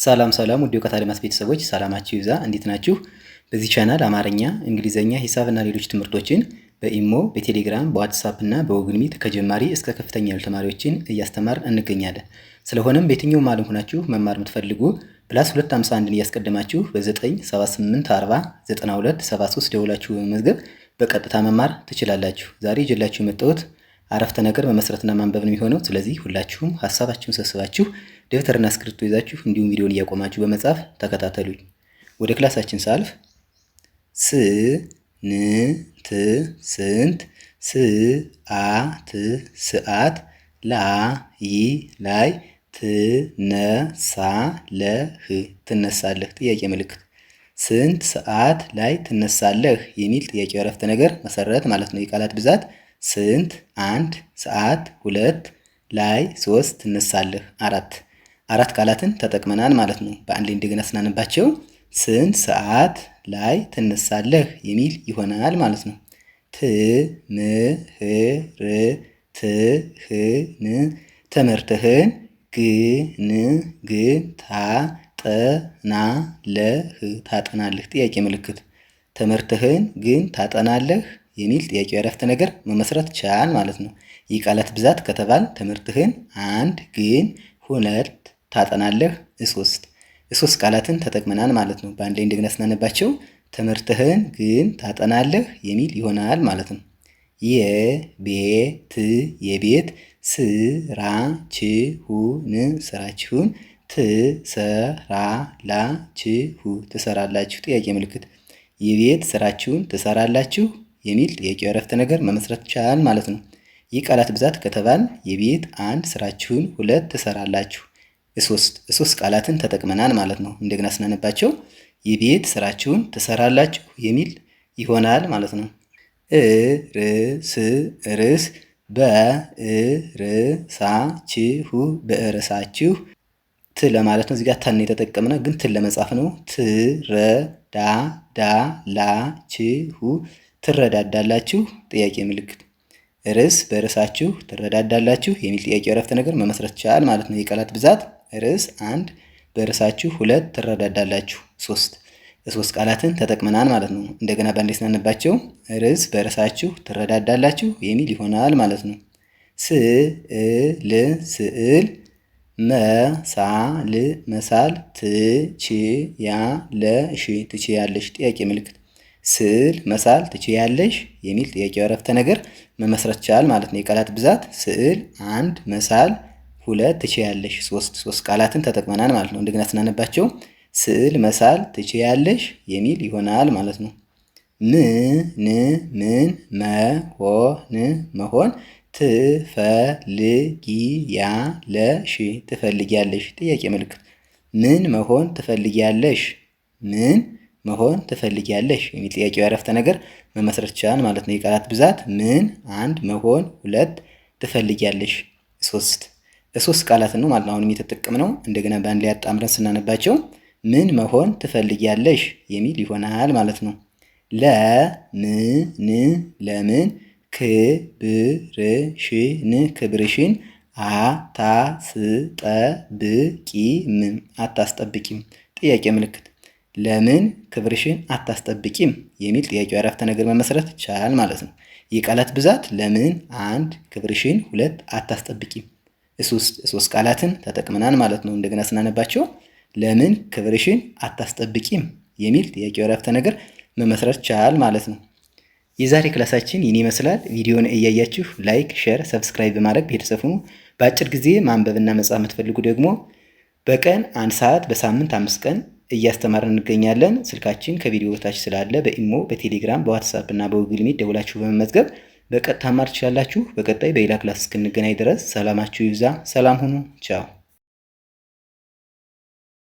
ሰላም ውድ የእውቀት አድማስ ቤተሰቦች ሰላማችሁ ይብዛ። እንዴት ናችሁ? በዚህ ቻናል አማርኛ፣ እንግሊዘኛ፣ ሂሳብና ሌሎች ትምህርቶችን በኢሞ፣ በቴሌግራም፣ በዋትሳፕ እና በጉግል ሚት ከጀማሪ እስከ ከፍተኛ ያሉ ተማሪዎችን እያስተማርን እንገኛለን። ስለሆነም በየትኛውም ዓለም ሆናችሁ መማር የምትፈልጉ +251ን እያስቀደማችሁ በ978409273 ደውላችሁ በመመዝገብ በቀጥታ መማር ትችላላችሁ። ዛሬ ይዤላችሁ የመጣሁት አረፍተ ነገር መመስረትና ማንበብ ነው የሚሆነው። ስለዚህ ሁላችሁም ሀሳባችሁን ሰብስባችሁ ደብተርና እስክሪብቶ ይዛችሁ እንዲሁም ቪዲዮን እያቆማችሁ በመጻፍ ተከታተሉኝ። ወደ ክላሳችን ሳልፍ ስንት ሰዓት ላይ ትነሳለህ? ጥያቄ ምልክት። ስንት ሰዓት ላይ ትነሳለህ የሚል ጥያቄ አረፍተ ነገር መሰረት ማለት ነው። የቃላት ብዛት ስንት 1 ሰዓት 2 ላይ 3 ትነሳለህ 4 ቃላትን ተጠቅመናል ማለት ነው። በአንድ ላይ እንደገና ስናነባቸው ስንት ሰዓት ላይ ትነሳለህ የሚል ይሆናል ማለት ነው። ትምህርትህን ግን ታጠናለህ። ጥያቄ ምልክት። ትምህርትህን ግን ታጠናለህ የሚል ጥያቄ አረፍተ ነገር መመስረት ቻል ማለት ነው። የቃላት ብዛት ከተባል ትምህርትህን 1 ግን 2 ታጠናለህ 3 ቃላትን ተጠቅመናል ማለት ነው። በአንድ ላይ እንደገና ስናነባቸው ትምህርትህን ግን ታጠናለህ የሚል ይሆናል ማለት ነው። የቤት ስራችሁን ትሰራላችሁ። ጥያቄ ምልክት። የቤት ስራችሁን ትሰራላችሁ የሚል ጥያቄ አረፍተ ነገር መመስረት ቻል ማለት ነው። የቃላት ብዛት ከተባል የቤት 1 ስራችሁን 2 ትሰራላችሁ 3 ቃላትን ተጠቅመናል ማለት ነው። እንደገና ስናነባቸው የቤት ስራችሁን ትሰራላችሁ የሚል ይሆናል ማለት ነው። ርዕስ በርዕሳችሁ ለማለት ነው። እዚህ ጋር ታን የተጠቀምነው ግን ለመጻፍ ነው። ትረዳዳላችሁ ጥያቄ ምልክት። ርዕስ በርዕሳችሁ ትረዳዳላችሁ የሚል ጥያቄ አረፍተ ነገር መመስረት ቻል ማለት ነው። የቃላት ብዛት ርዕስ 1 በርዕሳችሁ 2 ትረዳዳላችሁ 3 ቃላትን ተጠቅመናል ማለት ነው። እንደገና በአንዴ ስናነባቸው ርዕስ በርዕሳችሁ ትረዳዳላችሁ የሚል ይሆናል ማለት ነው። ስዕል መሳል ትችያለሽ ጥያቄ ምልክት። ስዕል መሳል ትችያለሽ የሚል ጥያቄ አረፍተ ነገር መመስረት ቻል ማለት ነው። የቃላት ብዛት ስዕል 1 መሳል 2 ትችያለሽ 3 ቃላትን ተጠቅመናል ማለት ነው። እንደገና ስናነባቸው ስዕል መሳል ትችያለሽ የሚል ይሆናል ማለት ነው። ምን መሆን ትፈልጊያለሽ ጥያቄ ምልክት። ምን መሆን ትፈልጊያለሽ የሚል ጥያቄው አረፍተ ነገር መመስረት ቻል ማለት ነው። የቃላት ብዛት ምን 1 መሆን 2 ትፈልጊያለሽ 3 ቃላትን ነው ማለት ነው። አሁንም የተጠቀምነው እንደገና በአንድ ላይ አጣምረን ስናነባቸው ምን መሆን ትፈልጊያለሽ የሚል ይሆናል ማለት ነው። ለምን ክብርሽን አታስጠብቂም ጥያቄ ምልክት። ለምን ክብርሽን አታስጠብቂም የሚል ጥያቄው አረፍተ ነገር መመስረት ቻል ማለት ነው። የቃላት ብዛት ለምን 1 ክብርሽን 2 አታስጠብቂም 3 ቃላትን ተጠቅመናል ማለት ነው። እንደገና ስናነባቸው ለምን ክብርሽን አታስጠብቂም የሚል ጥያቄው አረፍተ ነገር መመስረት ቻል ማለት ነው። የዛሬ ክላሳችን ይህን ይመስላል። ቪዲዮውን እያያችሁ ላይክ፣ ሼር፣ ሰብስክራይብ በማድረግ ቤተሰብ ሁኑ። በአጭር ጊዜ ማንበብና መጻፍ የምትፈልጉ ደግሞ በቀን 1 ሰዓት በሳምንት 5 ቀን እያስተማርን እንገኛለን። ስልካችን ከቪዲዮ በታች ስላለ በኢሞ፣ በቴሌግራም፣ በዋትሳፕ እና በጉግል ሚት ደውላችሁ በመመዝገብ በቀጥታ ማር ትችላላችሁ። በቀጣይ በሌላ ክላስ እስክንገናኝ ድረስ ሰላማችሁ ይብዛ። ሰላም ሁኑ። ቻው